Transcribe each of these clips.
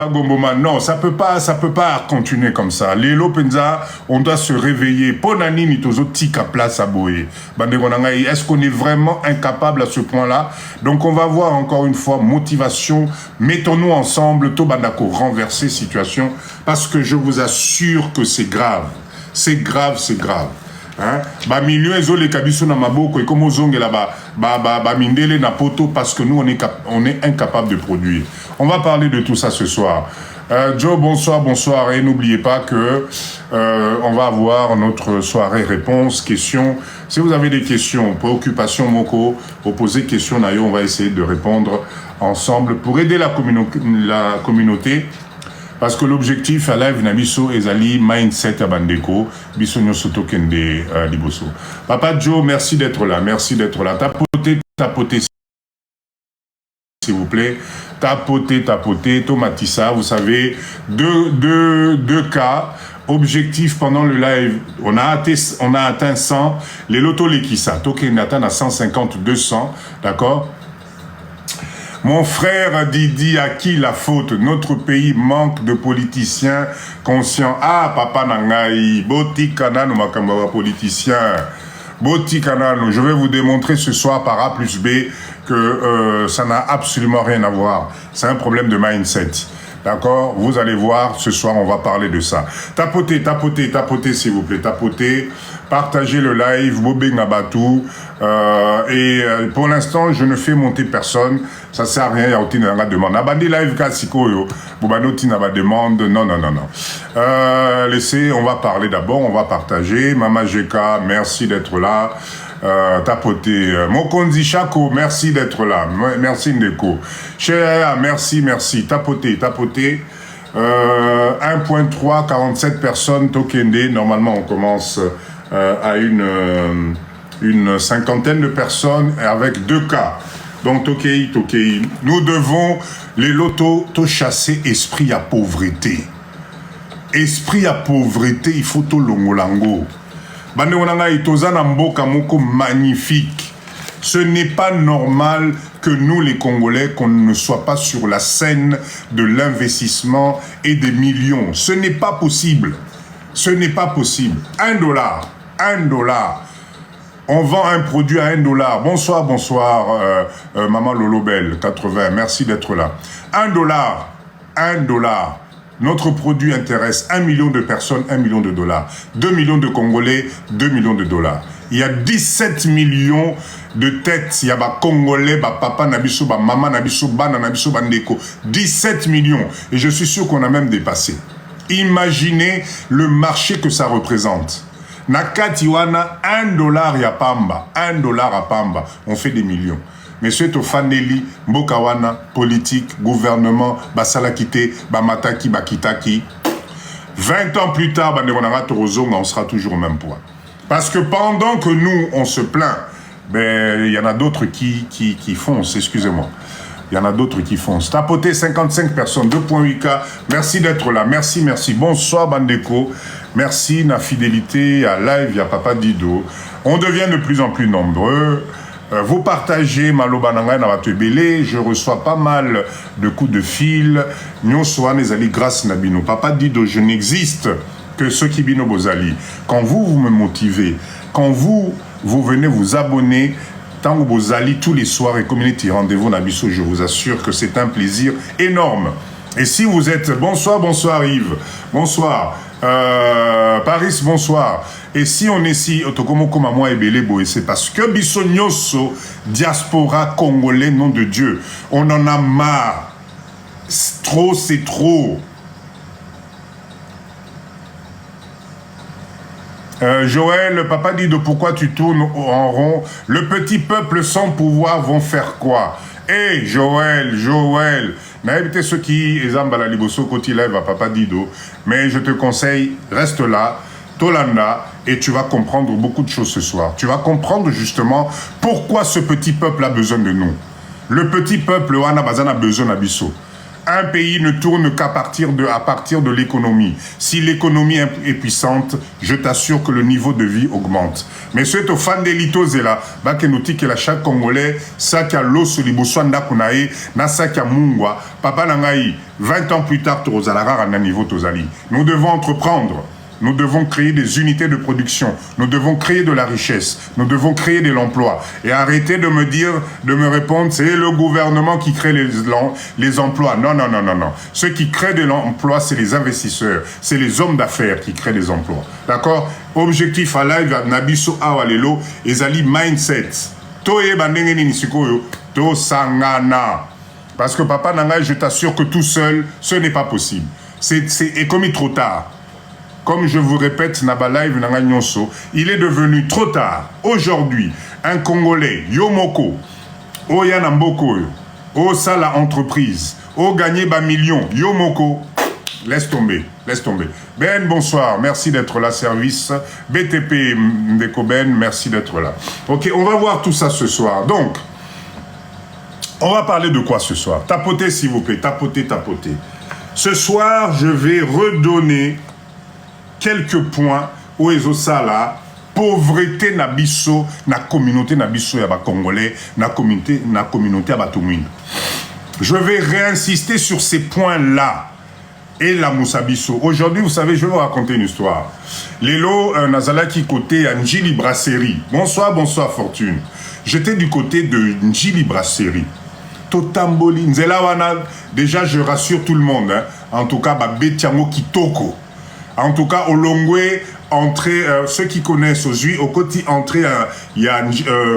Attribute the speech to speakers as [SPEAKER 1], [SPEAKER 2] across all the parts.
[SPEAKER 1] Gomboma, non, ça peut pas continuer comme ça. Les Lopenza, on doit se réveiller. Ponani ni tozo tika place à boye. Est-ce qu'on est vraiment incapable à ce point-là? Donc on va voir encore une fois motivation. Mettons-nous ensemble, Tobandako renverser situation, parce que je vous assure que c'est grave. C'est grave, c'est grave. Hein? Ba milieu ezole kabiso na maboko et comme ozonge là-bas, ba mindele na poto parce que nous on est incapable de produire. On va parler de tout ça ce soir. Joe, bonsoir, bonsoir. Et n'oubliez pas que on va avoir notre soirée réponse, questions. Si vous avez des questions, préoccupations, moko, opposez questions, nayo, on va essayer de répondre ensemble pour aider la communauté. Parce que l'objectif à live na biso ezali mindset à bandeko, biso nyoso tokende liboso. Papa Joe, merci d'être là, merci d'être là. Tapotez, s'il vous plaît. Tapotez, Tomatissa, vous savez, deux cas. Objectif pendant le live, on a atteint 100. Les lotos Lekissa, token atteint à 150, 200, d'accord? Mon frère Didi, à qui la faute? Notre pays manque de politiciens conscients. Ah, papa Nangaï, Boti Kanano Makamba politicien. Boti Kanano, je vais vous démontrer ce soir par A plus B que ça n'a absolument rien à voir. C'est un problème de mindset. D'accord? Vous allez voir, ce soir, on va parler de ça. Tapotez, s'il vous plaît. Tapotez. Partagez le live, Bobé Ngabatou. Pour l'instant, je ne fais monter personne. Ça sert à rien, il y a aucune demande. Abandi live Kassikoyo. Bobanoti n'a pas demande. Non. Laissez, on va parler d'abord, on va partager. Mama Jeka, merci d'être là. Tapoter. Mokonzi Chako, merci d'être là. Merci Ndeko. Chéa, merci. Tapoter. 1.3, 47 personnes, Tokende. Normalement, on commence à une cinquantaine de personnes avec 2 cas. Donc, Tokei. Nous devons, les lotos, chasser esprit à pauvreté. Esprit à pauvreté, il faut tout longolango. Magnifique. Ce n'est pas normal que nous, les Congolais, qu'on ne soit pas sur la scène de l'investissement et des millions. Ce n'est pas possible. Ce n'est pas possible. $1. On vend un produit à $1. Bonsoir, Maman Lolo Belle, 80. Merci d'être là. $1. Notre produit intéresse 1 million de personnes, $1 million. 2 millions de Congolais, $2 millions. Il y a 17 millions de têtes. Il y a des Congolais, des papa, nabiso, des maman, nabiso, bana, nabiso, bandeko. 17 millions. Et je suis sûr qu'on a même dépassé. Imaginez le marché que ça représente. Nakatiwana, $1 ya pamba. $1 à pamba. On fait des millions. Monsieur Tofaneli, Mbokawana, politique, gouvernement, Basalakite, Bamataki, Bakitaki. 20 ans plus tard, on sera toujours au même point. Parce que pendant que nous, on se plaint, ben, il y en a d'autres qui foncent, excusez-moi. Il y en a d'autres qui foncent. Tapoter 55 personnes, 2.8K. Merci d'être là. Merci. Bonsoir, Bandeko. Merci, la fidélité à live, à Papa Dido. On devient de plus en plus nombreux. Vous partagez Malobananga na Batebele, je reçois pas mal de coups de fil. Nyonsoa nezali grâce nabino. Papa Dido, je n'existe que ceux qui bino bozali. Quand vous me motivez, quand vous venez vous abonner, tant que bozali tous les soirs et community rendez-vous nabiso, je vous assure que c'est un plaisir énorme. Et si vous êtes... Bonsoir Yves. Bonsoir. Paris, bonsoir. Et si on est si c'est parce que Bissonyoso, diaspora congolais, nom de Dieu, on en a marre. Trop, c'est trop. Joël, papa dit de pourquoi tu tournes en rond. Le petit peuple sans pouvoir vont faire quoi? Hey, Joël. N'invitez ceux qui examblent la liboso côté live à Papa Dido. Mais je te conseille, reste là, Tolanda, et tu vas comprendre beaucoup de choses ce soir. Tu vas comprendre justement pourquoi ce petit peuple a besoin de nous. Le petit peuple, Wana Bazan a besoin d'Abisso. Un pays ne tourne qu'à partir de l'économie. Si l'économie est puissante, je t'assure que le niveau de vie augmente. Mais c'est au fan de l'itozela, bakenoti que la chaque Congolais, ça qui a l'eau sur les boussoanda kunae, na ça qui a mungwa, papa nangai, 20 ans plus tard, tozalara à niveau tozali. Nous devons entreprendre. Nous devons créer des unités de production. Nous devons créer de la richesse. Nous devons créer de l'emploi. Et arrêtez de me répondre, c'est le gouvernement qui crée les emplois. Non, non, non, non, non. Ceux qui créent de l'emploi, c'est les investisseurs. C'est les hommes d'affaires qui créent des emplois. D'accord? Objectif à live, nabiso awalelo, ezali mindset. Toye bandenge ni nisikoyo, to sangana. Parce que papa Nanga, je t'assure que tout seul, ce n'est pas possible. Et comme il est trop tard. Comme je vous répète, Nabalive Nanga Nyonso, il est devenu trop tard. Aujourd'hui, un Congolais, Yomoko, Oyana Mboko, O Sala Entreprise, O Gagné Ba Million, Yomoko, laisse tomber, laisse tomber. Ben, bonsoir, merci d'être là, service. BTP Ndeko Ben, merci d'être là. Ok, on va voir tout ça ce soir. Donc, on va parler de quoi ce soir? Tapotez, s'il vous plaît, tapotez, tapotez. Ce soir, je vais redonner quelques points où ils ont ça là, pauvreté na biso, na communauté na biso ya ba Congolais, na communauté ya ba Tumwin. Je vais réinsister sur ces points-là. Et la Moussabiso. Aujourd'hui, vous savez, je vais vous raconter une histoire. Lélo Nazalaki côté Njili Brasserie. Bonsoir, bonsoir Fortune. J'étais du côté de Njili Brasserie. Totamboli, Nzelawana. Déjà, je rassure tout le monde. Hein. En tout cas, Betiango Kitoko. En tout cas, au Longwe, entrée, ceux qui connaissent Ozui, au côté entrée, il y a,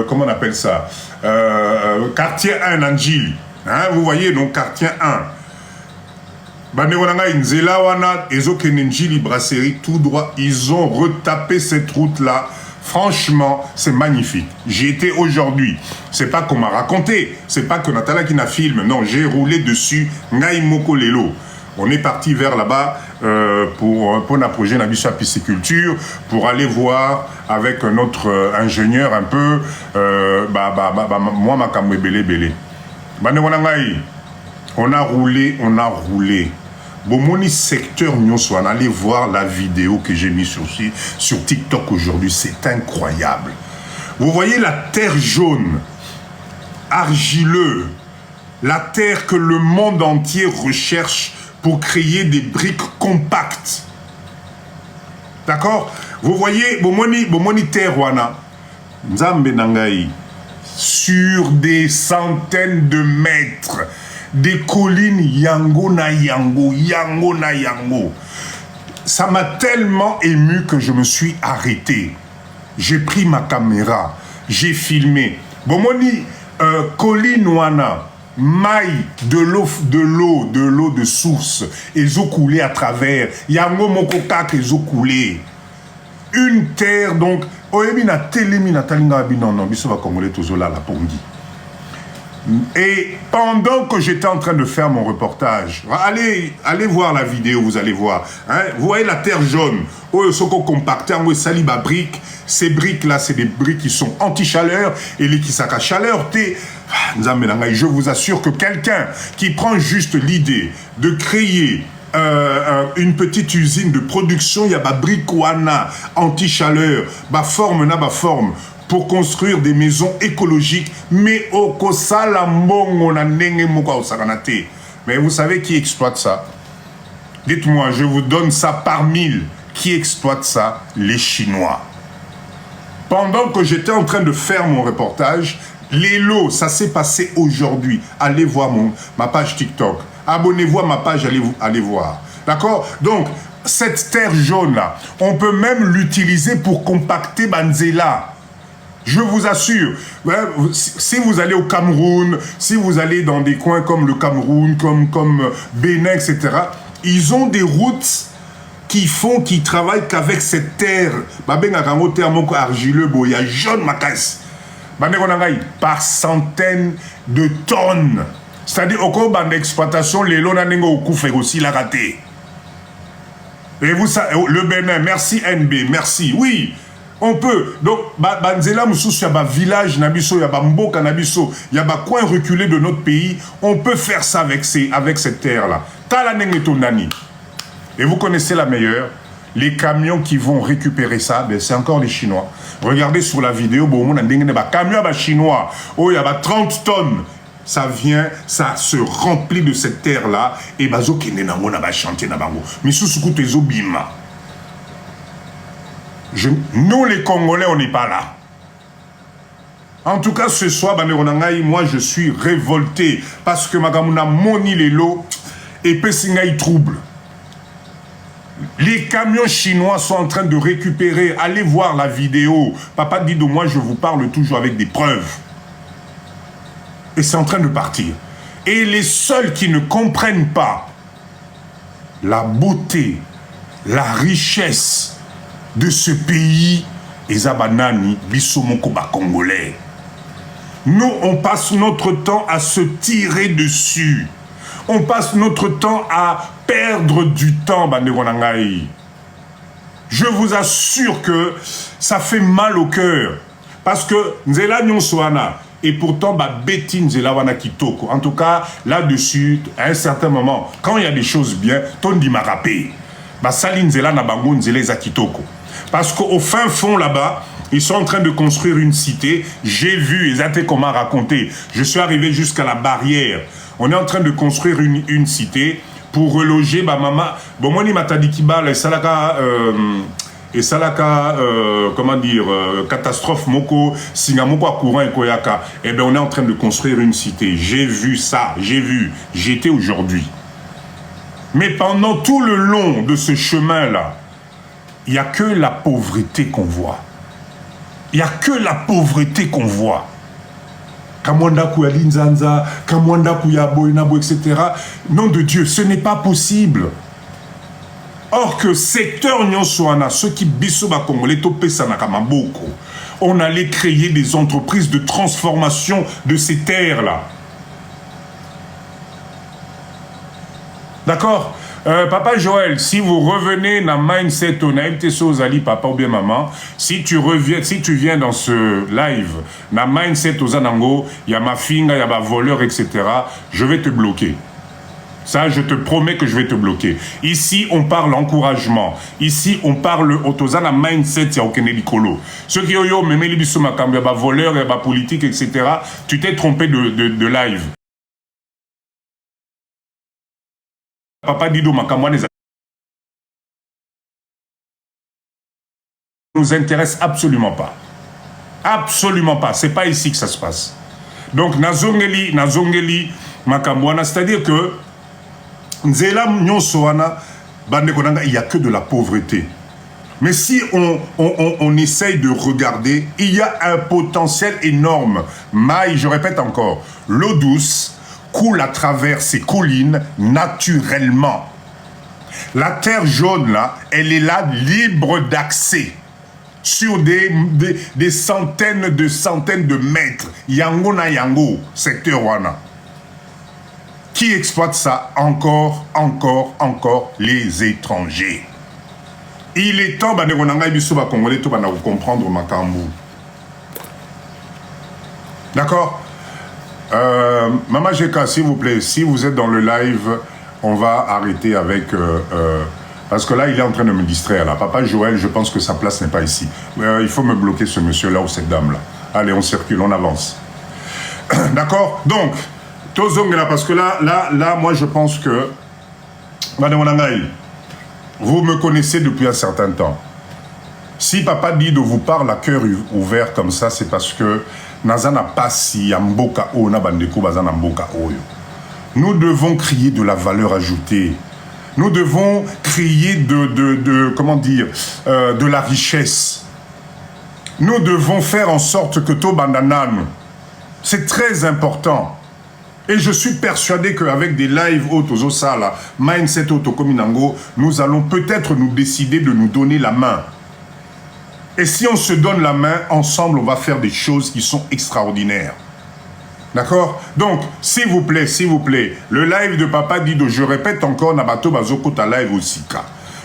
[SPEAKER 1] comment on appelle ça, quartier 1 Nanjili. Hein, vous voyez, donc quartier 1. Bandewananga Nzelawana, Ezokenenjili Brasserie, tout droit, ils ont retapé cette route-là. Franchement, c'est magnifique. J'y étais aujourd'hui. C'est pas qu'on m'a raconté. C'est pas que Natala qui n'a filmé. Non, j'ai roulé dessus. Ngaimoko Lelo. On est parti vers là-bas pour un projet d'habitation à pisciculture, pour aller voir avec notre ingénieur un peu, moi, ma camoué belé. On a roulé. Bon, secteur nyonso, allez voir la vidéo que j'ai mise sur TikTok aujourd'hui, c'est incroyable. Vous voyez la terre jaune, argileux, la terre que le monde entier recherche pour créer des briques compactes. D'accord? Vous voyez, bomoni terre wana, Nzambe nangai, sur des centaines de mètres, des collines yango na yango. Ça m'a tellement ému que je me suis arrêté. J'ai pris ma caméra, j'ai filmé. Bomoni, colline wana, maille de l'eau de source, ils ont coulé à travers. Yango mokoka qu'ils ont coulé. Une terre, donc, oemina telemina talinga binono, biso va congolais tozola la pongi. Et pendant que j'étais en train de faire mon reportage, allez voir la vidéo, vous allez voir. Hein, vous voyez la terre jaune, soko compacté, saliba briques. Ces briques-là, c'est des briques qui sont anti-chaleur et les qui saka chaleur. Je vous assure que quelqu'un qui prend juste l'idée de créer une petite usine de production, il y a brique wana anti-chaleur, forme. Pour construire des maisons écologiques, mais au kosala mbongo na ndenge moko osakanate. Mais vous savez qui exploite ça? Dites-moi, je vous donne ça par 1000. Qui exploite ça? Les Chinois. Pendant que j'étais en train de faire mon reportage, les lots, ça s'est passé aujourd'hui. Allez voir ma page TikTok. Abonnez-vous à ma page, allez voir. D'accord? Donc, cette terre jaune-là, on peut même l'utiliser pour compacter Banzela. Je vous assure, si vous allez au Cameroun, si vous allez dans des coins comme le Cameroun, comme Bénin, etc., ils ont des routes qui travaillent qu'avec cette terre. Argileux, il y a jaune macasse. Par centaines de tonnes. C'est-à-dire, au cours de l'exploitation, les lots n'ont pas aussi la raté. Et vous savez, le Bénin, merci NB, merci. Oui. On peut. Donc, Banzela Moussous, il y a un village, Nabiso, il y a un mboka, Nabiso, il y a un coin reculé de notre pays. On peut faire ça avec cette terre-là. Talanengetonani. Et vous connaissez la meilleure. Les camions qui vont récupérer ça, ben, c'est encore les Chinois. Regardez sur la vidéo, il y a un camion chinois, il y a 30 tonnes. Ça vient, ça se remplit de cette terre-là. Et bazo kene na mona ba chantier na bango. Misusuku tezo bima. Nous les Congolais, on n'est pas là. En tout cas, ce soir, moi je suis révolté parce que Magamuna moni les lots et Pessingaï trouble. Les camions chinois sont en train de récupérer. Allez voir la vidéo. Papa dit de moi, je vous parle toujours avec des preuves. Et c'est en train de partir. Et les seuls qui ne comprennent pas la beauté, la richesse de ce pays, Ezabanani, Bissomoko Congolais. Nous, on passe notre temps à se tirer dessus. On passe notre temps à perdre du temps, Bandegonangaï. Je vous assure que ça fait mal au cœur. Parce que Nzela Nyonsoana, et pourtant, Betty Nzela Wana Kitoko. En tout cas, là-dessus, à un certain moment, quand il y a des choses bien, Tondi m'a rappelé. Sali Nzela Nabango Nzela Kitoko. Parce qu'au fin fond, là-bas, ils sont en train de construire une cité. J'ai vu, Ezate comment raconter. Je suis arrivé jusqu'à la barrière. On est en train de construire une cité pour reloger maman. Bon, moi, ni matadikiba, et salaka, comment dire, catastrophe moko, singamoko à courant et koyaka. Eh bien, on est en train de construire une cité. J'ai vu ça, j'étais aujourd'hui. Mais pendant tout le long de ce chemin-là, il n'y a que la pauvreté qu'on voit. Il n'y a que la pauvreté qu'on voit. Kamwanda Kouyali Nzanza, Kamwanda Kouyabo, Inabo, etc. Nom de Dieu, ce n'est pas possible. Or que secteur Nyonsoana, ceux qui bisoba Congolais, on allait créer des entreprises de transformation de ces terres-là. D'accord? Papa Joël, si vous revenez dans mindset, on a été Ozali, papa ou bien maman, si tu viens dans ce live, dans mindset Ozanango, il y a ma finga, il y a ma voleur, etc., je vais te bloquer. Ça, je te promets que je vais te bloquer. Ici, on parle encouragement. Ici, on parle autozana mindset, il y a aucun écolo. Ceux qui ont eu, même les bisoumakam, il y a ma voleur, il y a ma politique, etc., tu t'es trompé de live. Papa Dido Makamwane nous intéresse absolument pas. Absolument pas. C'est pas ici que ça se passe. Donc, Nazongeli, Makamwana, c'est-à-dire que Nzela Nyonsoana, il n'y a que de la pauvreté. Mais si on essaye de regarder, il y a un potentiel énorme. Maï, je répète encore, l'eau douce coule à travers ces collines naturellement. La terre jaune, là, elle est là libre d'accès sur des centaines de mètres. Yango na yango, secteur wana. Qui exploite ça? Encore les étrangers. Il est temps, Congolais, tout vous comprendre Makambu. D'accord? Maman Jeka, s'il vous plaît, si vous êtes dans le live, on va arrêter avec... parce que là, il est en train de me distraire. Là. Papa Joël, je pense que sa place n'est pas ici. Il faut me bloquer ce monsieur-là ou cette dame-là. Allez, on circule, on avance. D'accord? Donc, Tozongela, parce que là, moi, je pense que... Madame Wanangaï, vous me connaissez depuis un certain temps. Si papa dit de vous parler à cœur ouvert comme ça, c'est parce que... Nous devons créer de la valeur ajoutée. Nous devons créer comment dire, de la richesse. Nous devons faire en sorte que to bandanan. C'est très important. Et je suis persuadé qu'avec des lives autosala, mindset autocominango, nous allons peut-être nous décider de nous donner la main. Et si on se donne la main, ensemble, on va faire des choses qui sont extraordinaires. D'accord? Donc, s'il vous plaît, le live de Papa Dido, je répète encore, Nabato Bazoko ta live aussi.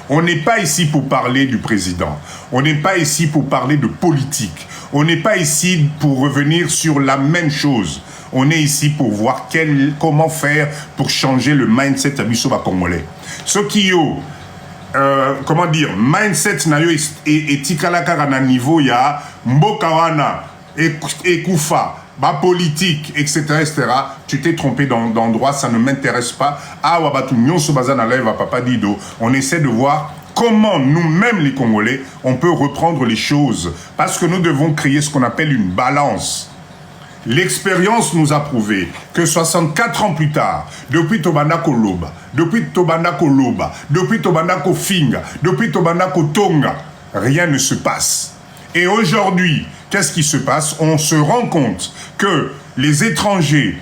[SPEAKER 1] On n'est pas ici pour parler du président. On n'est pas ici pour parler de politique. On n'est pas ici pour revenir sur la même chose. On est ici pour voir comment faire pour changer le mindset à biso ba congolais. Ce qui comment dire, mindset na yo etikala kaka na niveau ya mboka wana ekufa ba politique etc. Tu t'es trompé d'endroit, ça ne m'intéresse pas. Ah wabatu nyonso bazana live à Papa Dido. On essaie de voir comment nous-mêmes les Congolais on peut reprendre les choses parce que nous devons créer ce qu'on appelle une balance. L'expérience nous a prouvé que 64 ans plus tard, depuis Tobandako Loba, depuis Tobandako Loba, depuis Tobandako Finga, depuis Tobandako Tonga, rien ne se passe. Et aujourd'hui, qu'est-ce qui se passe? On se rend compte que les étrangers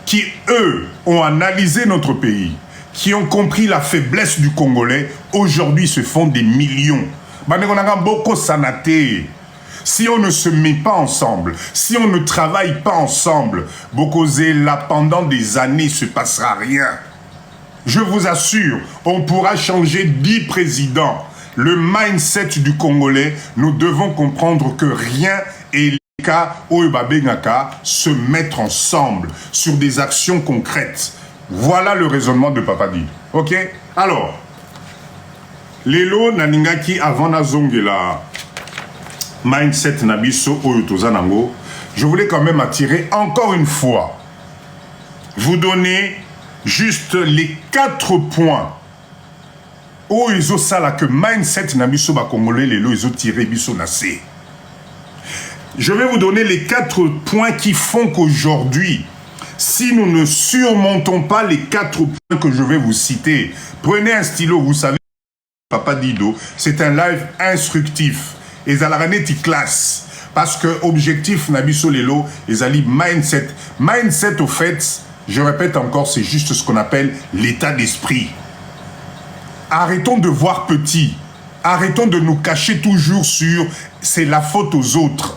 [SPEAKER 1] qui, eux, ont analysé notre pays, qui ont compris la faiblesse du Congolais, aujourd'hui se font des millions. Si on ne se met pas ensemble, si on ne travaille pas ensemble, Bokozé, là, pendant des années, il ne se passera rien. Je vous assure, on pourra changer 10 présidents. Le mindset du Congolais, nous devons comprendre que rien est le cas où se mettre ensemble sur des actions concrètes. Voilà le raisonnement de Papa Di. Ok? Alors, Lelo Naningaki avant Nazongela. Mindset Nabiso Oyotozanango, je voulais quand même attirer encore une fois, vous donner juste les 4 points où ils ont ça là que mindset Nabiso Bakongolais les lots ils ont tiré biso nassé. Je vais vous donner les 4 points qui font qu'aujourd'hui, si nous ne surmontons pas les 4 points que je vais vous citer, prenez un stylo, vous savez, Papa Dido, c'est un live instructif. Et Zalaraneti classe. Parce que objectif Nabiso Lelo, ils allaient mindset. Mindset, au fait, je répète encore, c'est juste ce qu'on appelle l'état d'esprit. Arrêtons de voir petit. Arrêtons de nous cacher toujours sur c'est la faute aux autres.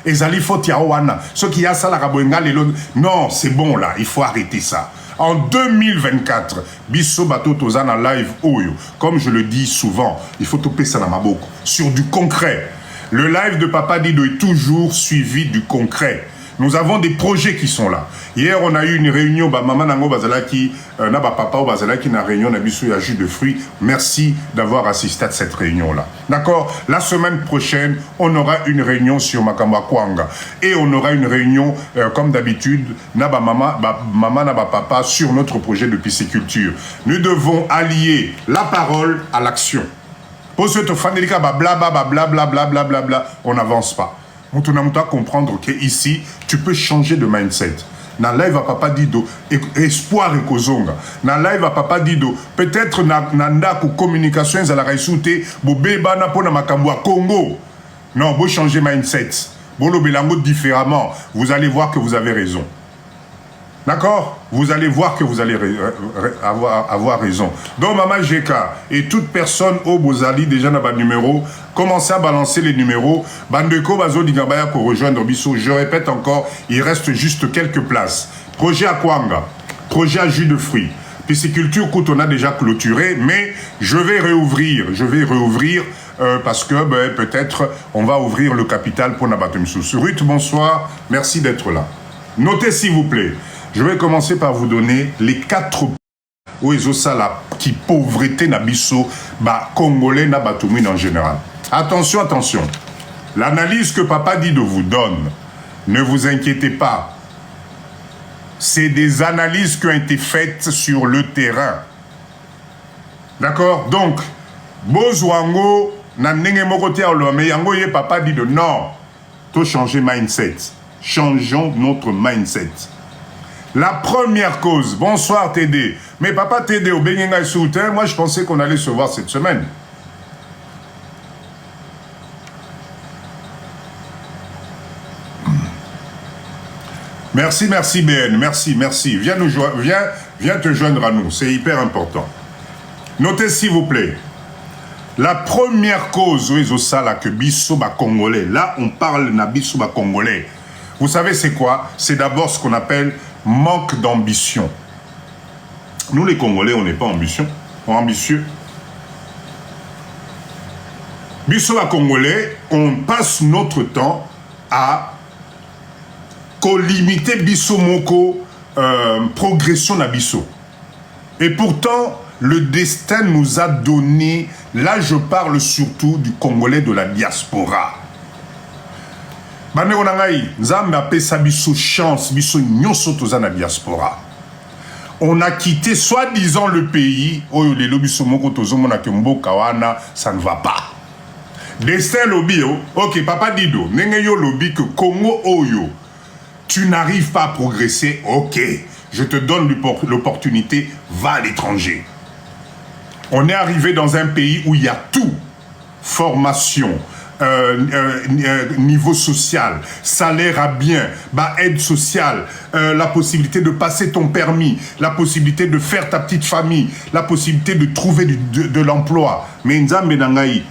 [SPEAKER 1] Et Zali faute Yawana. Ceux qui y a ça, la Raboenga, Lelo. Non, c'est bon là, il faut arrêter ça. En 2024, Bisso Bato Tozana live Oyo, comme je le dis souvent, il faut toper ça dans ma boucle, sur du concret. Le live de Papa Dido est toujours suivi du concret. Nous avons des projets qui sont là. Hier, on a eu une réunion, maman Nango Bazalaki, papa Bazalaki, une réunion, Nabiso à jus de fruits. Merci d'avoir assisté à cette réunion-là. D'accord? La semaine prochaine, on aura une réunion sur Makamba Kwanga. Et on aura une réunion, comme d'habitude, maman, papa, sur notre projet de pisciculture. Nous devons allier la parole à l'action. Pour ce que blablabla, on n'avance pas. On doit comprendre qu'ici, tu peux changer de mindset. Na live à Papa Dido, espoir et kozonga. Na live à Papa Dido, peut-être nanda ko communication à la raisouté, bo beba na pona makambo à Congo. Non, vous changer mindset. Vous le belango différemment. Vous allez voir que vous avez raison. D'accord? Vous allez voir que vous allez avoir raison. Donc, Maman GK et toute personne au Bozali, déjà dans le numéro, commencez à balancer les numéros. Bandeko Bazo Digabaya pour rejoindre Bissot. Je répète encore, il reste juste quelques places. Projet à Kwanga, projet à jus de fruits. Pisciculture, écoute, on a déjà clôturé, mais je vais réouvrir. Parce que peut-être on va ouvrir le capital pour Nabatumsous. Ruth, bonsoir. Merci d'être là. Notez s'il vous plaît. Je vais commencer par vous donner les 4 points où ils ont ça là, qui pauvreté nabiso, congolais nabatumine en général. Attention, attention. L'analyse que Papa Dido vous donne, ne vous inquiétez pas. C'est des analyses qui ont été faites sur le terrain. D'accord? Donc, Bozwango, na ndenge moko te alo, mais yango ye Papa Dido, non. Faut changer mindset. Changeons notre mindset. La première cause, bonsoir TD. Mais Papa TD au Benyenga et Souter, moi je pensais qu'on allait se voir cette semaine. Merci, merci BN, merci. Viens te joindre à nous, c'est hyper important. Notez s'il vous plaît. La première cause, que Bissoba Congolais, là on parle de Bissoba Congolais. Vous savez c'est quoi? C'est d'abord ce qu'on appelle manque d'ambition. Nous les Congolais, on n'est pas ambitieux. Biso à Congolais, on passe notre temps à limiter biso moko progression na biso. Et pourtant, le destin nous a donné, là je parle surtout du Congolais de la diaspora. Bane onangai, nzambe apesa biso chance, biso nyonso toza na diaspora. On a quitté soi-disant le pays, oyo lelo biso moko tozomona ke mboka wana, ça ne va pas. Destin lobby, ok, papa Dido, nenge yo lobby que Congo oyo, tu n'arrives pas à progresser, ok, je te donne l'opportunité, va à l'étranger. On est arrivé dans un pays où il y a tout, formation, niveau social, salaire à bien, aide sociale, la possibilité de passer ton permis, la possibilité de faire ta petite famille, la possibilité de trouver de l'emploi. Mais Nzambe Nangaï,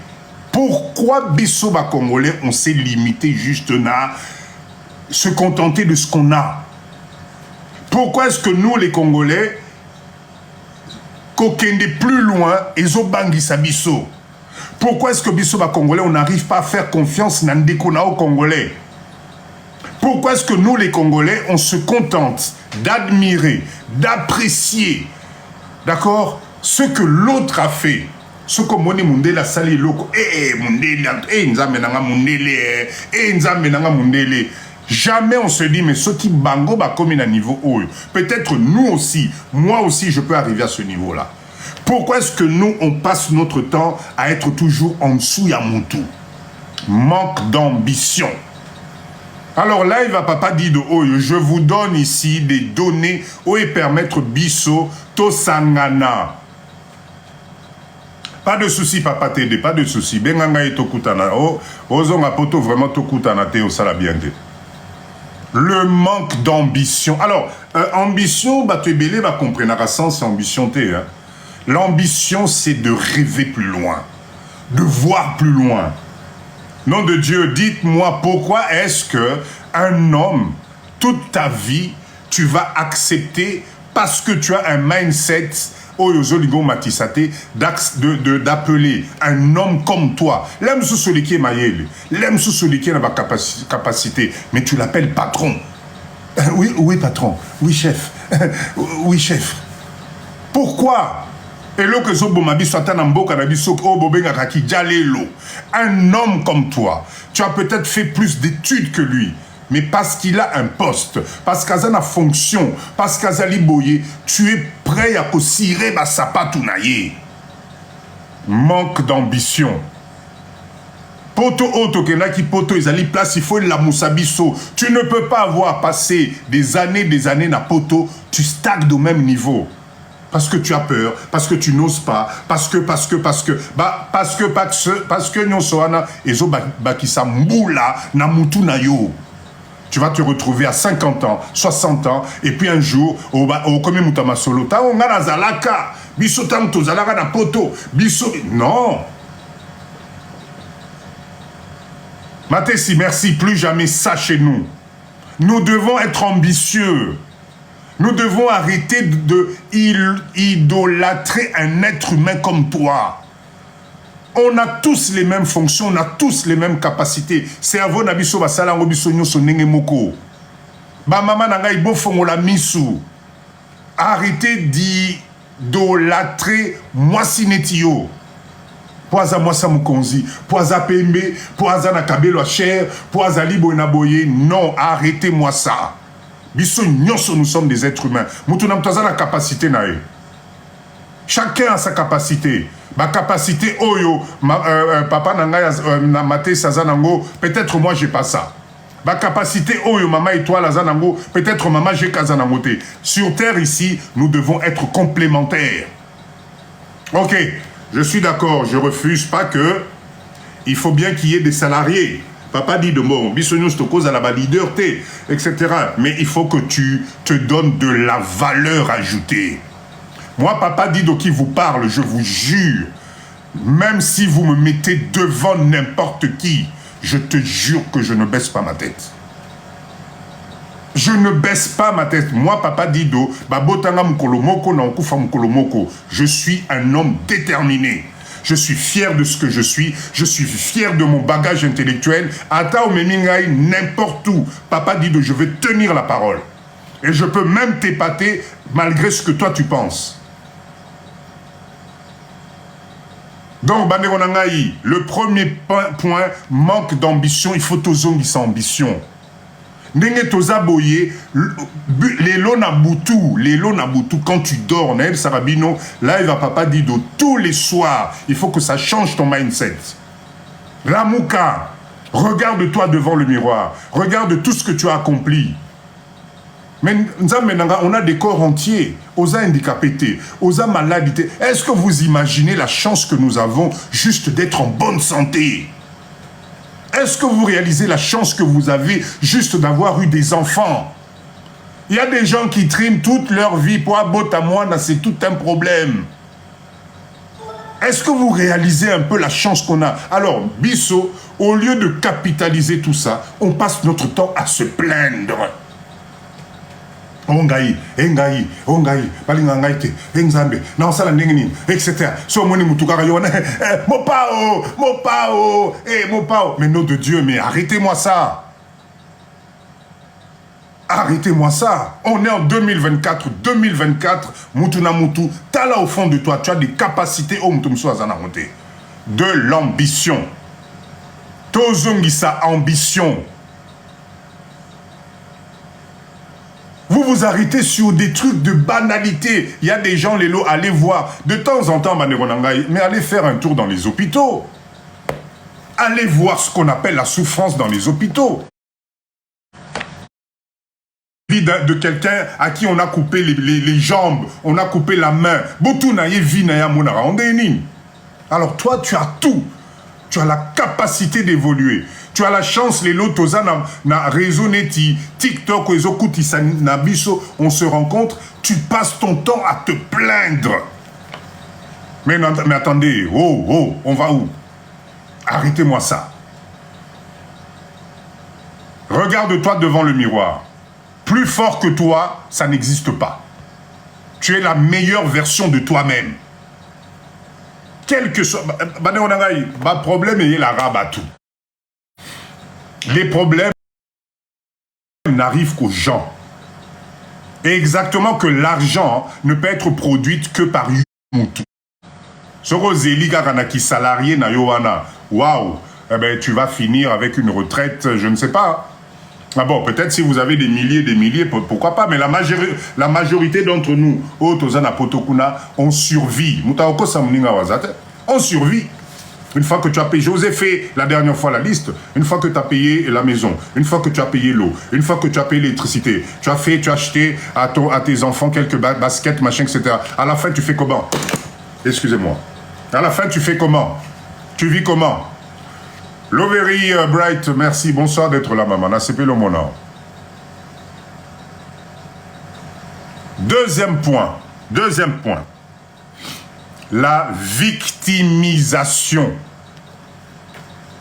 [SPEAKER 1] pourquoi biso ba Congolais on s'est limité juste là, se contenter de ce qu'on a? Pourquoi est-ce que nous les Congolais kokende plus loin et zobangisa biso? Pourquoi est-ce que biso ba Congolais on n'arrive pas à faire confiance na ndeko na o Congolais? Pourquoi est-ce que nous les Congolais on se contente d'admirer, d'apprécier, d'accord, ce que l'autre a fait? Ce que moni mundela sali loko, mundela, nzambe nanga mundele, nzambe nanga mundele. Jamais on se dit, mais ceux qui bango ba comme à niveau haut. Peut-être nous aussi, moi aussi, je peux arriver à ce niveau-là. Pourquoi est-ce que nous, on passe notre temps à être toujours en dessous ya Moutou? Manque d'ambition. Alors là, il va papa dire de Oyo, je vous donne ici des données où et permettre biso to sangana. Pas de souci, papa Tédé, pas de souci. Benganga et tokutana. Ozonga poto vraiment tokutana te au salabiente. Le manque d'ambition. Alors, ambition, tu es belé, comprendre à sens, c'est ambition. Hein. L'ambition, c'est de rêver plus loin, de voir plus loin. Nom de Dieu, dites-moi pourquoi est-ce que un homme, toute ta vie, tu vas accepter parce que tu as un mindset d'appeler un homme comme toi. L'homme sous celui qui est maïel, l'homme sous celui qui a la capacité, mais tu l'appelles patron. Oui, oui, patron. Oui, chef. Oui, chef. Pourquoi? Un homme comme toi, tu as peut-être fait plus d'études que lui, mais parce qu'il a un poste, parce qu'il a une fonction, parce qu'il a boye, tu es prêt à cirer ma sapatounaye. Manque d'ambition. Poto auto qui poto ils allaient place, il faut la moussabiso. Tu ne peux pas avoir passé des années na poto, tu stagnes au même niveau. Parce que tu as peur, parce que tu n'oses pas, parce que nyon soana ezo bakisa mbula na mutu na yo. Tu vas te retrouver à 50 ans, 60 ans, et puis un jour, au comme mutama solo, ta on a zalaka, biso tam to zalaka na poto, biso non. Matessi, merci, plus jamais ça chez nous. Nous devons être ambitieux. Nous devons arrêter d'idolâtrer un être humain comme toi. On a tous les mêmes fonctions, on a tous les mêmes capacités. Cerveau na biso basala ngo biso nyoso ndenge moko. Ba mama na ngai bo fongola misu. Arrêtez d'idolâtrer mwasi netio. Poaza mwasa mukonzi, poaza pembe, poaza na kabelo a cher, poaza libo na boye. Non, arrêtez-moi ça. Biso nyoso, nous sommes des êtres humains. Moutou na mtoza na capacité na e. Chacun a sa capacité. Ma capacité, oyo, papa nanga na mate sazanango, peut-être moi j'ai pas ça. Ma capacité, oyo, maman et toi lazanango, peut-être maman j'ai kazanangote. Sur terre ici, nous devons être complémentaires. Ok, je suis d'accord, je refuse pas que il faut bien qu'il y ait des salariés. Papa dit de bon, bisognos te cause à la leader, etc. Mais il faut que tu te donnes de la valeur ajoutée. Moi, papa dit de qui vous parle, je vous jure, même si vous me mettez devant n'importe qui, je te jure que je ne baisse pas ma tête. Je ne baisse pas ma tête. Moi, papa Dido, je suis un homme déterminé. je suis fier de ce que je suis fier de mon bagage intellectuel. Ata omemingai n'importe où. Papa dit je vais tenir la parole. Et je peux même t'épater malgré ce que toi tu penses. Donc, le premier point, manque d'ambition, il faut tozongi sans ambition. Ndenge toza boye, les lots na boutou, quand tu dors, Naël Sarabino, là il va papa dire tous les soirs, il faut que ça change ton mindset. Ramouka, regarde-toi devant le miroir, regarde tout ce que tu as accompli. Mais on a des corps entiers, aux handicapés, aux malades. Est-ce que vous imaginez la chance que nous avons juste d'être en bonne santé? Est-ce que vous réalisez la chance que vous avez juste d'avoir eu des enfants? Il y a des gens qui triment toute leur vie pour aboter à moi, c'est tout un problème. Est-ce que vous réalisez un peu la chance qu'on a? Alors, Bisso, au lieu de capitaliser tout ça, on passe notre temps à se plaindre. Ongaï, balingangaïte, engzambe, nansala ndengeni, etc. So moni mutukara yona, mopao, mais nom de Dieu, mais arrêtez-moi ça. Arrêtez-moi ça. On est en 2024, mutuna mutu, t'as là au fond de toi, tu as des capacités, de l'ambition. Tozongisa ambition. Vous vous arrêtez sur des trucs de banalité. Il y a des gens, les lots, allez voir. De temps en temps, mais allez faire un tour dans les hôpitaux. Allez voir ce qu'on appelle la souffrance dans les hôpitaux. De quelqu'un à qui on a coupé les jambes, on a coupé la main. Alors toi, tu as tout. Tu as la capacité d'évoluer. Tu as la chance, les lots, na réseau neti, TikTok, on se rencontre, tu passes ton temps à te plaindre. Mais attendez, on va où? Arrêtez-moi ça. Regarde-toi devant le miroir. Plus fort que toi, ça n'existe pas. Tu es la meilleure version de toi-même. Quel que soit... Ma problème est la rabatou. Les problèmes n'arrivent qu'aux gens. Et exactement que l'argent ne peut être produit que par Mutu. Sorozeli Garanaki salarié na Yohana. Waouh, eh ben tu vas finir avec une retraite, je ne sais pas. Ah bon, peut-être si vous avez des milliers, pourquoi pas, mais la majorité d'entre nous, on survit. On survit. Une fois que tu as payé, je vous ai fait la dernière fois la liste, une fois que tu as payé la maison, une fois que tu as payé l'eau, une fois que tu as payé l'électricité, tu as acheté à tes enfants quelques baskets, machin, etc. À la fin, tu fais comment? Excusez-moi. À la fin, tu fais comment? Tu vis comment? Lovery Bright, merci, bonsoir d'être là, maman. le mona. Deuxième point. La victimisation.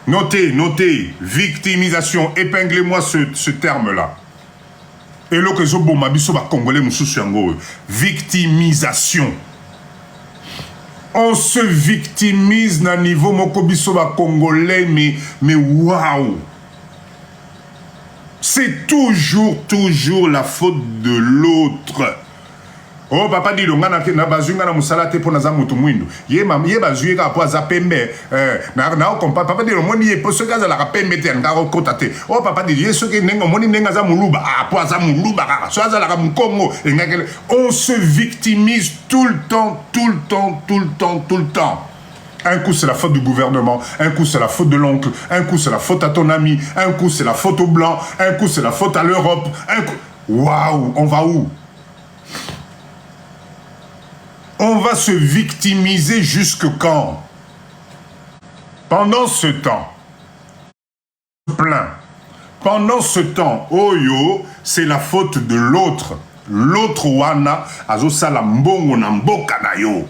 [SPEAKER 1] Notez, victimisation. Épinglez-moi ce terme-là. Et là que zobo mabiso ba congolais mususu. Victimisation. On se victimise na niveau mokobiso ba congolais, mais waouh! C'est toujours la faute de l'autre. Oh papa dit longa na bazunga na musala te pona za mutu mwindu. Ye bazuye ka po za pembe na kompa papa dit moni ye poso ka za la pembe te ngaro kota te. Oh papa dit ye soki nenga moni nenga za muluba po za muluba ka so za la ka mkongo engakele. On se victimise tout le temps. Un coup c'est la faute du gouvernement, un coup c'est la faute de l'oncle, un coup c'est la faute à ton ami, un coup c'est la faute au blanc, un coup c'est la faute à l'Europe, un coup... Waouh, on va où? On va se victimiser jusque quand? Pendant ce temps, Pendant ce temps, Oyo, c'est la faute de l'autre. L'autre wana, azosala mbongo na mboka na yo.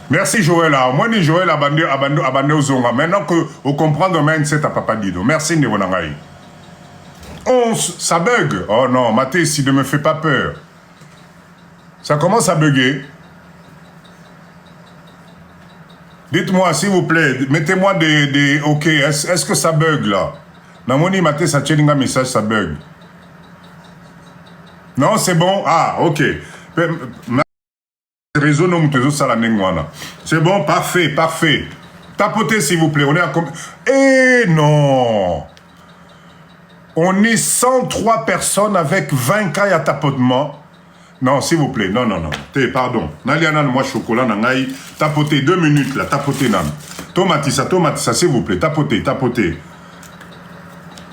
[SPEAKER 1] Merci Joël. Moi, ni Joël abandé aux zonga. Maintenant que vous comprenez le mindset à Papa Dido. Merci Nevonangaï. Ça bug. Oh non, Mathé, si ne me fais pas peur. Ça commence à bugger. Dites-moi, s'il vous plaît, mettez-moi des OK. Est-ce que ça bug, là? Namoni maté, ça tient un message, ça bug. Non, c'est bon? Ah, OK. Réseau, non, c'est bon, parfait, parfait. Tapotez, s'il vous plaît. On est à combien? Eh non! On est 103 personnes avec 20 cas à tapotement. Non, s'il vous plaît. Non, non, non. Pardon. Naliana, moi, chocolat, nangaï. Tapotez 2 minutes, là. Tapotez, nan. Tomatissa, s'il vous plaît. Tapotez, tapotez.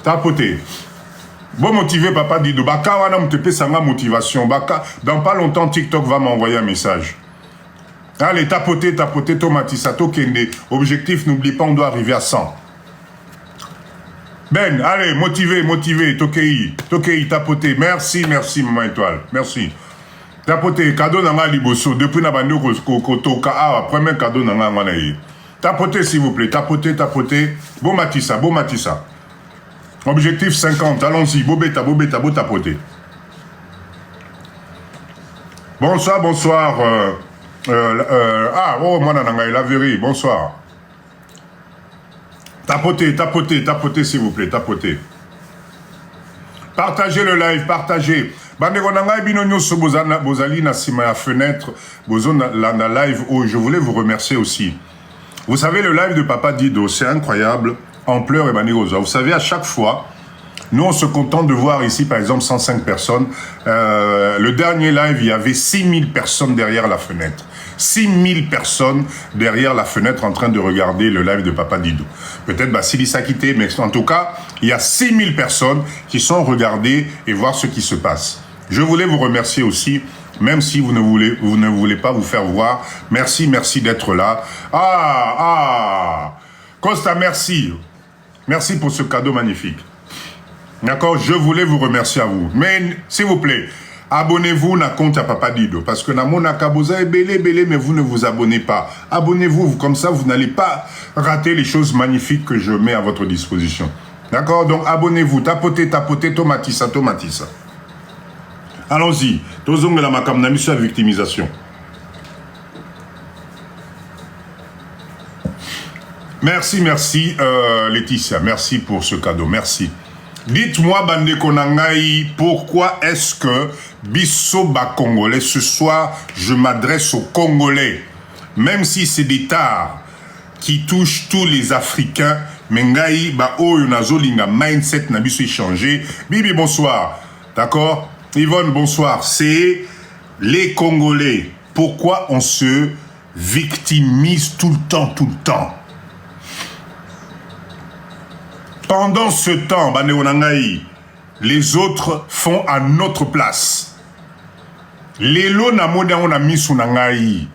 [SPEAKER 1] Tapotez. Bon motivé, papa Dido. Baka, wana, mtepe, sanga motivation. Baka, dans pas longtemps, TikTok va m'envoyer un message. Allez, tapotez, tapotez, Tomatissa, Tokende. Objectif, n'oublie pas, on doit arriver à 100. Ben, allez, motivé, motivé, Tokei, Tokei, tapotez. Merci, merci, Maman Étoile. Merci. Tapotez, cadeau nanga liboso. Depuis na bande kotoka, premier cadeau nanga nganaye. Tapotez, s'il vous plaît, tapotez, tapotez. Bon Matissa, bon Matissa. Objectif 50, allons-y, bobeta, bobeta, beau tapotez. Bonsoir, bonsoir. Oh, moi, nanga, la vérité, bonsoir. Tapotez, tapotez, tapotez, s'il vous plaît, tapotez. Partagez le live, partagez. Fenêtre, live. Oh, je voulais vous remercier aussi. Vous savez, le live de Papa Dido, c'est incroyable. Ampleur et Manigosa. Vous savez, à chaque fois, nous, on se contente de voir ici, par exemple, 105 personnes. Le dernier live, il y avait 6000 personnes derrière la fenêtre. 6000 personnes derrière la fenêtre en train de regarder le live de Papa Dido. Peut-être Bassili s'est quitté, mais en tout cas, il y a 6000 personnes qui sont regardées et voir ce qui se passe. Je voulais vous remercier aussi, même si vous ne voulez pas vous faire voir. Merci, merci d'être là. Costa, merci. Merci pour ce cadeau magnifique. D'accord, je voulais vous remercier à vous. Mais, s'il vous plaît, abonnez-vous na compte à Papa Dido. Parce que na mon akaboza est belé, mais vous ne vous abonnez pas. Abonnez-vous, comme ça vous n'allez pas rater les choses magnifiques que je mets à votre disposition. D'accord, donc abonnez-vous. Tapotez, tapotez, Tomatissa, Tomatissa. Allons-y. Tozong la makam na mission à victimisation. Merci, merci Laetitia. Merci pour ce cadeau. Merci. Dites-moi, Bande Konangaï, pourquoi est-ce que Bissoba Congolais, ce soir, je m'adresse aux Congolais, même si c'est des tares qui touchent tous les Africains, Mengaï, ba oh, yonazolinga, mindset n'a biso échangé. Bibi, bonsoir. D'accord? Yvonne, bonsoir. C'est les Congolais. Pourquoi on se victimise tout le temps? Pendant ce temps, les autres font à notre place. Les lots on a mis sous nangaï.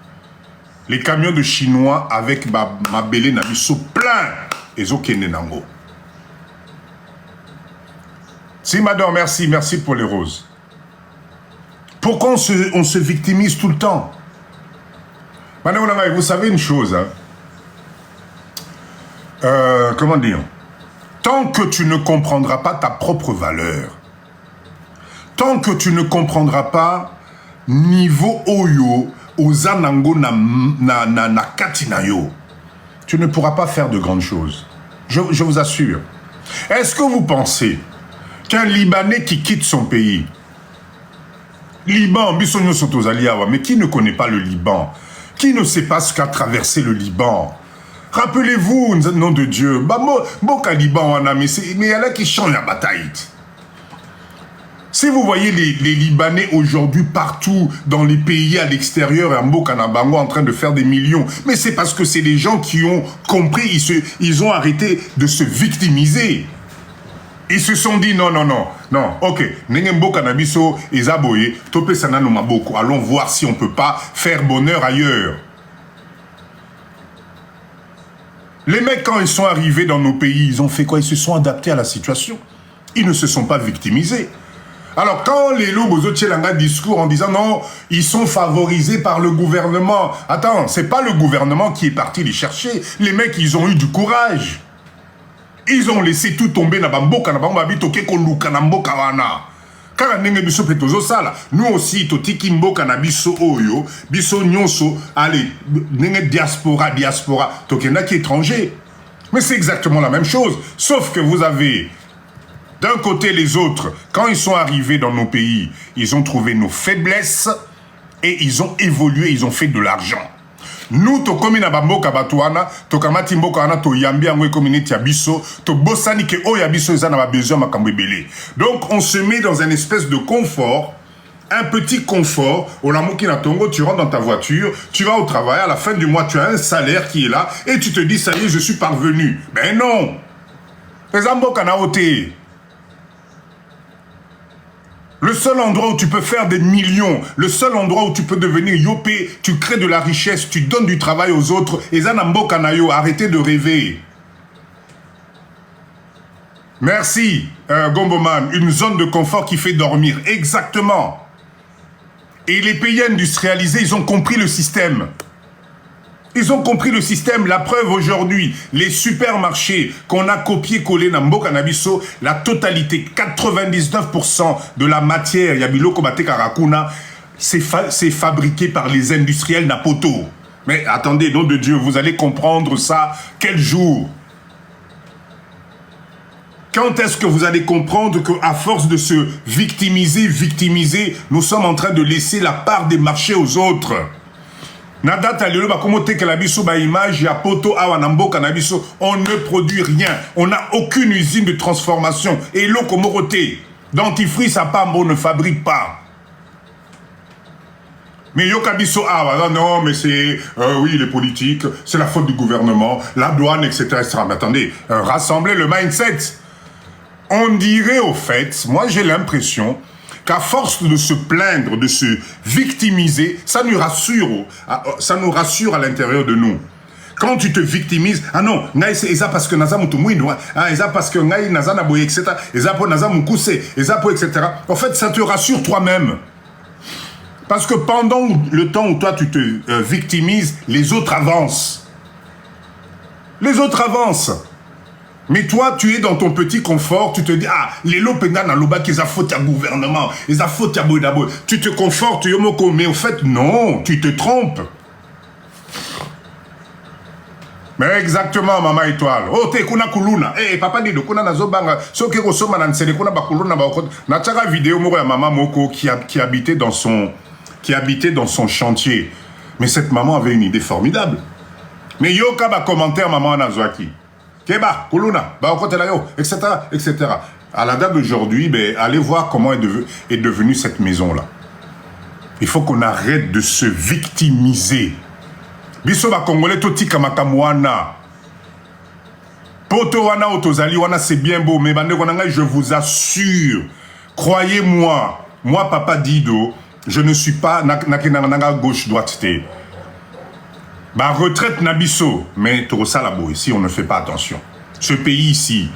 [SPEAKER 1] Les camions de Chinois avec ma belé n'a mis sous plein. Et okene nango. Si madame, merci, merci pour les roses. Pourquoi on se victimise tout le temps? Vous savez une chose, hein? Comment dire? Tant que tu ne comprendras pas ta propre valeur, tant que tu ne comprendras pas niveau oyo, ozanango na katinayo, tu ne pourras pas faire de grandes choses. Je vous assure. Est-ce que vous pensez qu'un Libanais qui quitte son pays, Liban, mais qui ne connaît pas le Liban, qui ne sait pas ce qu'a traversé le Liban? Rappelez-vous, nom de Dieu, mais il y en a qui changent la bataille. Si vous voyez les Libanais aujourd'hui partout dans les pays à l'extérieur et en Bokanabango en train de faire des millions, mais c'est parce que c'est des gens qui ont compris, ils ont arrêté de se victimiser. Ils se sont dit non, ok, allons voir si on ne peut pas faire bonheur ailleurs. Les mecs, quand ils sont arrivés dans nos pays, ils ont fait quoi? Ils se sont adaptés à la situation. Ils ne se sont pas victimisés. Alors, quand les loups ont discours en disant non, ils sont favorisés par le gouvernement. Attends, c'est pas le gouvernement qui est parti les chercher. Les mecs, ils ont eu du courage. Ils ont laissé tout tomber na bamboka na bambo abito ke koluka na mboka wana. Car nous aussi, totiki mboka na biso oyo, biso nyonso, allez, diaspora, tokena qui étranger. Mais c'est exactement la même chose. Sauf que vous avez, d'un côté les autres, quand ils sont arrivés dans nos pays, ils ont trouvé nos faiblesses et ils ont évolué, ils ont fait de l'argent. Nous, to komi na bamboka batuana, to kamati mboka ana to yambi angwe community ya biso, to bosani ke o ya biso eza na ba besoin makambo ebele. Donc on se met dans une espèce de confort, un petit confort. Au lamuki na tongo, tu rentres dans ta voiture, tu vas au travail, à la fin du mois tu as un salaire qui est là et tu te dis ça y est, je suis parvenu. Ben non. Les mboka na ote. Le seul endroit où tu peux faire des millions, le seul endroit où tu peux devenir yopé, tu crées de la richesse, tu donnes du travail aux autres, et Zanambo Kanayo, arrêtez de rêver. Merci, Gomboman, une zone de confort qui fait dormir, exactement. Et les pays industrialisés, ils ont compris le système. Ils ont compris le système. La preuve aujourd'hui, les supermarchés qu'on a copié-collé dans Mboka Nabiso, la totalité, 99% de la matière, Yabilo Kobate Karakuna, c'est fabriqué par les industriels Napoto. Mais attendez, nom de Dieu, vous allez comprendre ça quel jour? Quand est-ce que vous allez comprendre qu'à force de se victimiser, nous sommes en train de laisser la part des marchés aux autres? Nadata lelo ba komote ke la biso ba image ya poto awa na mboka na biso, on ne produit rien, on n'a aucune usine de transformation et l'eau komoroté dentifrice à Pambo ne fabrique pas. Mais yoka biso awa non mais c'est oui les politiques, c'est la faute du gouvernement, la douane etc. Mais attendez, rassemblez le mindset. On dirait au fait, moi j'ai l'impression qu'à force de se plaindre, de se victimiser, ça nous rassure à l'intérieur de nous. Quand tu te victimises, ah non, ça parce que naza mutumwino, ça parce que naza naboye, etc. Ça pour naza mukuse, ça pour etc. En fait, ça te rassure toi-même. Parce que pendant le temps où toi tu te victimises, les autres avancent. Les autres avancent. Mais toi, tu es dans ton petit confort, tu te dis, ah, les lopena na loba qu'ils a faute à gouvernement, ils a faute à boudabo. Tu te confortes, yomoko, mais au fait, non, tu te trompes. Mais exactement, maman étoile. Oh, te kuna kuluna. Eh, papa dit, kuna na zobanga. So ke kosoma na nsele kuna ba kuluna ba okot. Na tchaka vidéo moko ya maman moko qui habitait dans son chantier. Mais cette maman avait une idée formidable. Mais yoka ba commentaire maman Nazwaki. Keba, Kuluna, etc., etc. À la date d'aujourd'hui, ben, allez voir comment est devenue cette maison-là. Il faut qu'on arrête de se victimiser. Biso ba Congolais toti kamakamwana. Poto wana otozali wana c'est bien beau, mais bande konanga je vous assure, croyez-moi, moi Papa Dido, je ne suis pas nakenanga gauche droite té. Bah retraite Nabiso, mais Torosalabo ici on ne fait pas attention. Ce pays ici,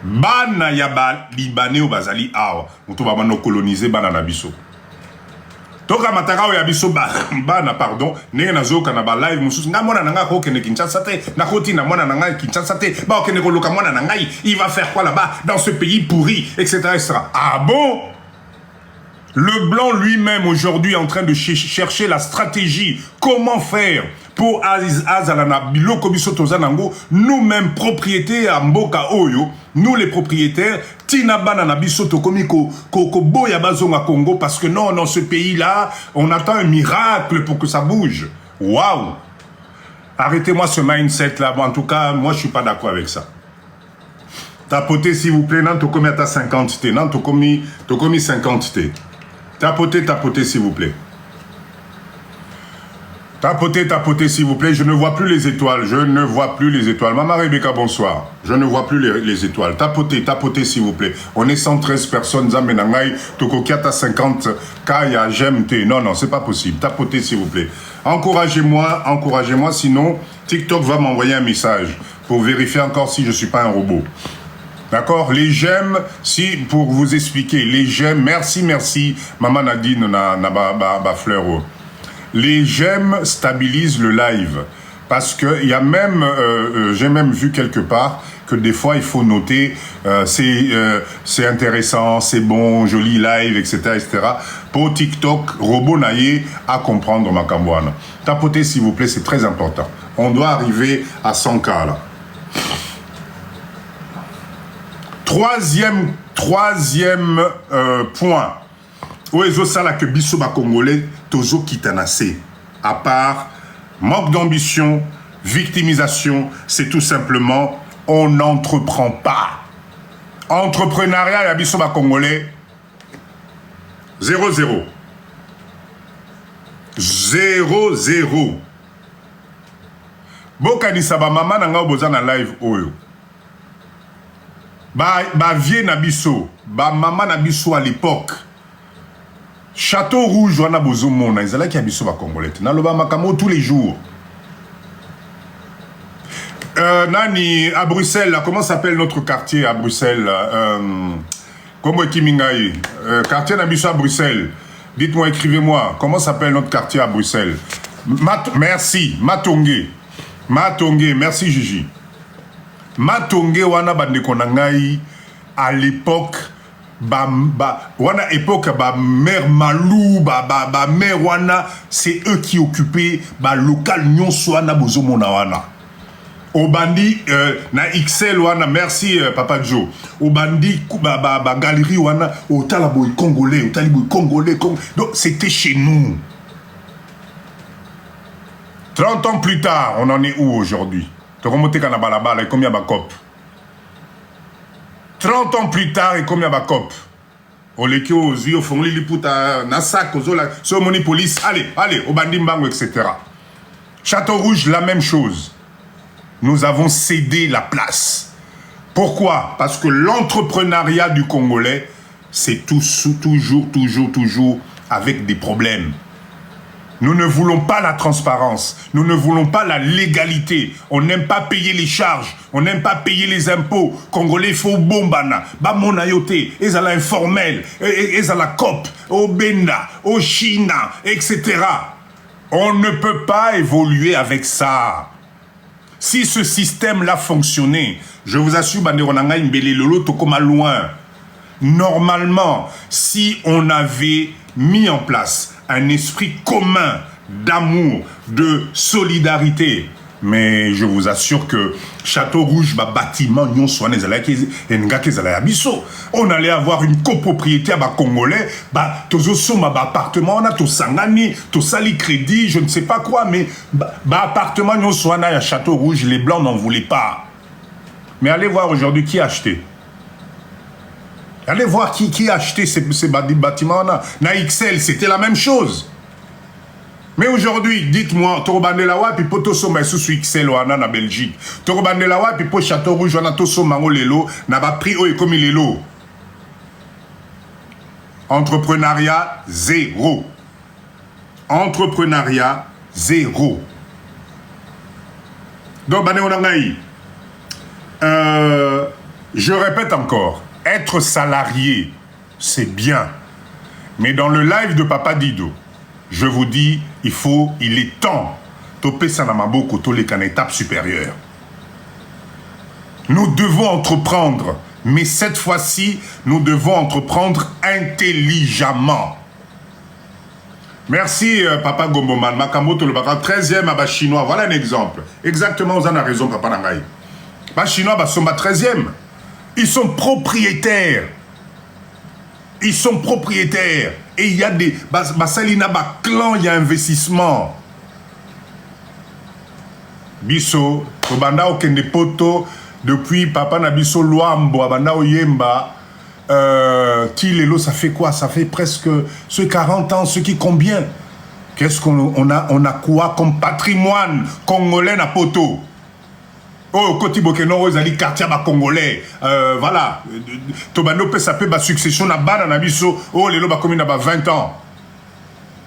[SPEAKER 1] Bana Yaba Libanais ou Bazali Awa, on va nous coloniser Bana Nabiso. Toka Matara ou Yabiso Bana pardon, Nega Nazo Kanaba live Moussous, Namona Nanga Hokene Kinshasa, Nakoti Namona Nanga Kinshasa, Ba Okene Koloka Mona Nangai, il va faire quoi là-bas dans ce pays pourri, etc. Ah bon? Le blanc lui-même aujourd'hui est en train de chercher la stratégie. Comment faire pour Azalana Biloko Bisoto Zanango, nous-mêmes propriétaires à Mboka Oyo, nous les propriétaires, Tinabana na Bisoto Komiko, Kokobo Yabazonga Congo, parce que non, dans ce pays-là, on attend un miracle pour que ça bouge. Waouh! Arrêtez-moi ce mindset-là. Bon, en tout cas, moi, je ne suis pas d'accord avec ça. Tapotez, s'il vous plaît. Non, Tokomi à ta 50 T. Non, Tokomi 50 T. Tapotez, s'il vous plaît. Tapotez, s'il vous plaît. Je ne vois plus les étoiles. Maman Rebecca, bonsoir. Je ne vois plus les étoiles. Tapotez, s'il vous plaît. On est 113 personnes. Zamenangai, Tokokiata 50. Kaya, j'aime T. Non, c'est pas possible. Tapotez, s'il vous plaît. Encouragez-moi, sinon TikTok va m'envoyer un message pour vérifier encore si je ne suis pas un robot. D'accord? Les j'aime, si, pour vous expliquer, les j'aime, merci, Maman Nadine, na fleuro. Les j'aime stabilisent le live. Parce que il y a même, j'ai même vu quelque part que des fois il faut noter, c'est intéressant, c'est bon, joli live, etc., etc. Pour TikTok, robot naïe à comprendre ma cambouane. Tapotez s'il vous plaît, c'est très important. On doit arriver à 100K là. Troisième point. Oezo sala que biso ba congolais tozo kitanase. À part manque d'ambition, victimisation, c'est tout simplement on n'entreprend pas. Entrepreneuriat ya biso ba congolais 0-0. 0-0. Bokanisa ba mama na nga oboza na live oyo. Ba vie na biso, ba mama na biso à l'époque. Château Rouge, wana bozo mona, izala ki abiso ba congolais. Na loba makamo tous les jours. Nani, à Bruxelles, là, comment s'appelle notre quartier à Bruxelles? Comment Kimingaï? Quartier Nabiso à Bruxelles. Dites-moi, écrivez-moi, comment s'appelle notre quartier à Bruxelles? Merci, Matongé. Matongé, merci Gigi. Matongé wana bande konangai à l'époque wana époque mère Malou mère wana c'est eux qui occupaient local nyonso wana bozomona wana obandi na XL wana merci Papa Joe obandi galerie wana otala boy congolais donc c'était chez nous. 30 ans plus tard on en est où aujourd'hui? Tu remontes à la balabala et combien de cop? 30 ans plus tard et combien de cop? On les qui aux yeux, font les puta, nasak, aux ola, sur moni police, allez, au bandimbango, etc. Château Rouge, la même chose. Nous avons cédé la place. Pourquoi? Parce que l'entrepreneuriat du Congolais, c'est toujours avec des problèmes. Nous ne voulons pas la transparence, nous ne voulons pas la légalité, on n'aime pas payer les charges, on n'aime pas payer les impôts. Congolais, il faut bombana, bamonayote, ezala informel, ezala cop, au Benda, au China, etc. On ne peut pas évoluer avec ça. Si ce système-là fonctionnait, je vous assure, Banderonanga Mbele Lolo Tokoma loin. Normalement, si on avait mis en place un esprit commun d'amour, de solidarité. Mais je vous assure que Château Rouge, bâtiment, on allait avoir une copropriété à Congolais, appartement, on a tout sangani, tout sali crédit, je ne sais pas quoi, mais appartement, à Château Rouge, les Blancs n'en voulaient pas. Mais allez voir aujourd'hui qui a acheté. Allez voir qui a acheté ces bâtiments-là. Na XL, c'était la même chose. Mais aujourd'hui, dites-moi, Torobandelawa, puis Poto Soma sous XL wana na Belgique. Torobandelawa, puis Po Château Rouge, wana to Somango Lelo, n'a pas pris et comme Lelo. Entrepreneuriat, zéro. Entrepreneuriat, zéro. Donc, je répète encore. Être salarié, c'est bien. Mais dans le live de Papa Dido, je vous dis, il est temps. Topé Sanamaboko, Tolek en étape supérieure. Nous devons entreprendre. Mais cette fois-ci, nous devons entreprendre intelligemment. Merci, Papa Gomboman. Makamoto, le Baka, 13e à Chinois. Voilà un exemple. Exactement, vous en avez raison, Papa Nangaï. Chinois, sont 13e. Ils sont propriétaires. Ils sont propriétaires. Et il y a des... Basalina, clan, il y a investissement. Biso, Obanda Okende Poto, depuis Papa Nabiso Luambo, Abanda Oyemba, Tilelo, ça fait quoi? Ça fait presque ce 40 ans, ce qui combien? Qu'est-ce qu'on a? On a quoi comme patrimoine congolais à Poto? Oh, Koti Bokeno, Ozali, quartier congolais. Voilà. Tobano peut s'appeler la succession na bana na biso. Oh, les loba commune na 20 ans.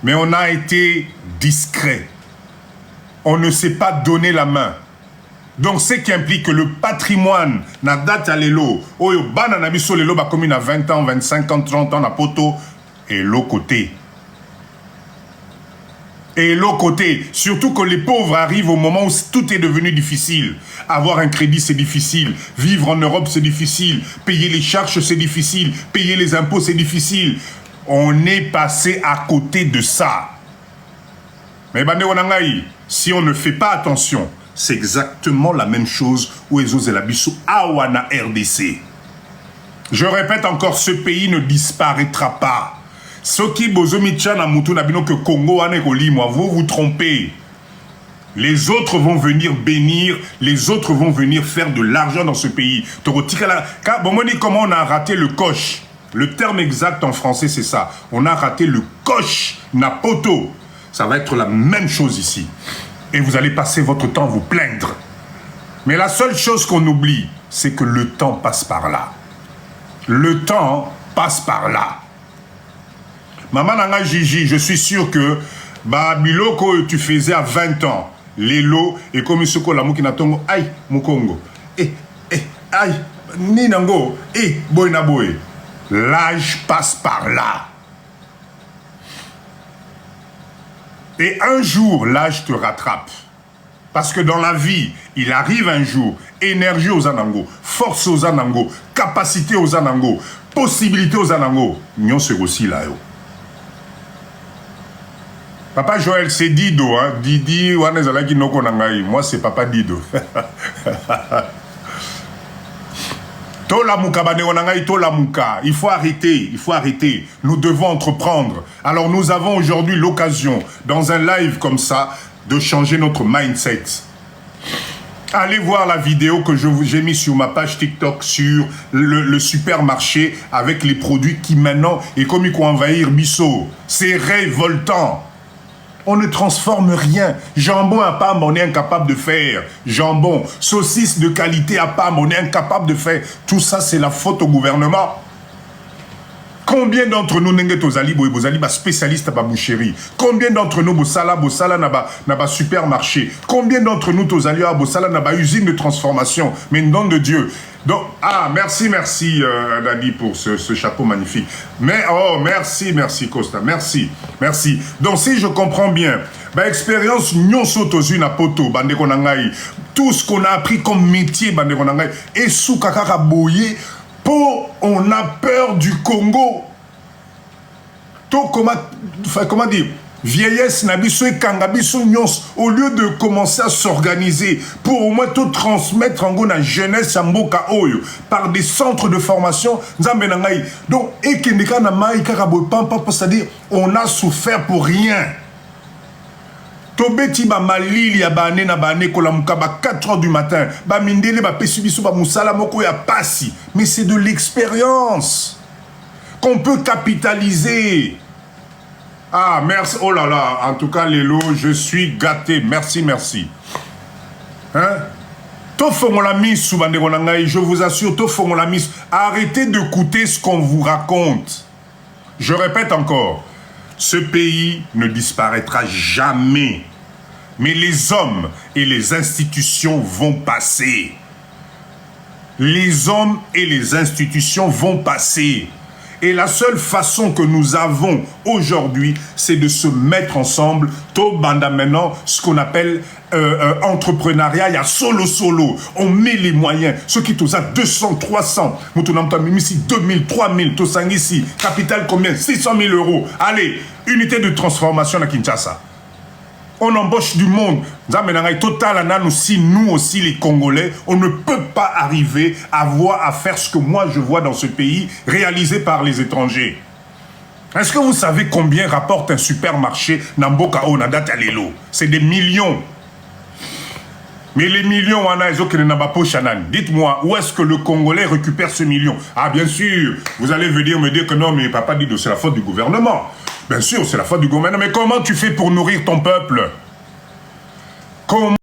[SPEAKER 1] Mais on a été discret. On ne s'est pas donné la main. Donc, ce qui implique que le patrimoine na date à l'élo. Oh, bana na biso, les loba commune à 20 ans, 25 ans, 30 ans na poto. Et l'autre côté. Et l'autre côté, surtout que les pauvres arrivent au moment où tout est devenu difficile. Avoir un crédit, c'est difficile. Vivre en Europe, c'est difficile. Payer les charges, c'est difficile. Payer les impôts, c'est difficile. On est passé à côté de ça. Mais si on ne fait pas attention, c'est exactement la même chose où Ezo Zelabiso Awana RDC. Je répète encore, ce pays ne disparaîtra pas. Ceux qui que Congo vous vous trompez. Les autres vont venir bénir, les autres vont venir faire de l'argent dans ce pays. Comment on a raté le coche? Le terme exact en français, c'est ça. On a raté le coche Napoto. Ça va être la même chose ici. Et vous allez passer votre temps à vous plaindre. Mais la seule chose qu'on oublie, c'est que le temps passe par là. Le temps passe par là. Maman Nanga Gigi, je suis sûr que biloko tu faisais à 20 ans, les lots, et comme ce que la moukina tongo, aïe, Mukongo, aïe, Ninango, boyna boy. L'âge passe par là. Et un jour, l'âge te rattrape. Parce que dans la vie, il arrive un jour, énergie aux anango, force aux anango, capacité aux anango, possibilité aux anango. Nyon c'est aussi là. Yo. Papa Joël, c'est Dido. Hein? Didi, moi c'est Papa Dido. Il faut arrêter, il faut arrêter. Nous devons entreprendre. Alors nous avons aujourd'hui l'occasion, dans un live comme ça, de changer notre mindset. Allez voir la vidéo que j'ai mis sur ma page TikTok sur le supermarché avec les produits qui maintenant, et comme ils vont envahir Bissau. C'est révoltant. On ne transforme rien. Jambon à Pam, on est incapable de faire. Jambon, saucisse de qualité à Pam, on est incapable de faire. Tout ça, c'est la faute au gouvernement. Combien d'entre nous, Nengetozali, Bouzali, spécialiste à boucherie? Combien d'entre nous, Bossala, n'a supermarché? Combien d'entre nous, Tozali, Bossala, n'a usine de transformation? Mais nom de Dieu. Donc, merci, Dadi, pour ce chapeau magnifique. Mais, merci, Costa, merci. Donc, si je comprends bien, expérience, nous sommes à poto, tout ce qu'on a appris comme métier, et sous kakaka boye, on a peur du Congo. Comment dire? Vieillesse, nabiso et kangabiso nyons, au lieu de commencer à s'organiser pour au moins tout transmettre en la jeunesse à Mboka Oyo par des centres de formation. Donc, c'est-à-dire, on a souffert pour rien. Tobeti ba malili ya bane na bane kolamuka ba 4 h du matin ba mindele ba pesibiso ba musala moko ya pasi, mais c'est de l'expérience qu'on peut capitaliser. Ah merci, oh là là, en tout cas Lélo, je suis gâté, merci. Hein? Je vous assure, arrêtez de coûter ce qu'on vous raconte. Je répète encore, ce pays ne disparaîtra jamais. Mais les hommes et les institutions vont passer. Les hommes et les institutions vont passer. Et la seule façon que nous avons aujourd'hui, c'est de se mettre ensemble. Banda maintenant, ce qu'on appelle entrepreneuriat, il y a solo. On met les moyens. Ceux qui tous à 200, 300, ici 2000, 3000, tout ça ici. Capital combien? 600 000 €. Allez, unité de transformation à Kinshasa. On embauche du monde. Nous aussi les Congolais, on ne peut pas arriver à faire ce que moi je vois dans ce pays réalisé par les étrangers. Est-ce que vous savez combien rapporte un supermarché Namboka Onada Talelo? C'est des millions. Mais les millions, dites-moi, où est-ce que le Congolais récupère ce million? Ah bien sûr, vous allez venir me dire que non, mais Papa Dido, c'est la faute du gouvernement. Bien sûr, c'est la faute du gouvernement. Mais comment tu fais pour nourrir ton peuple? Comment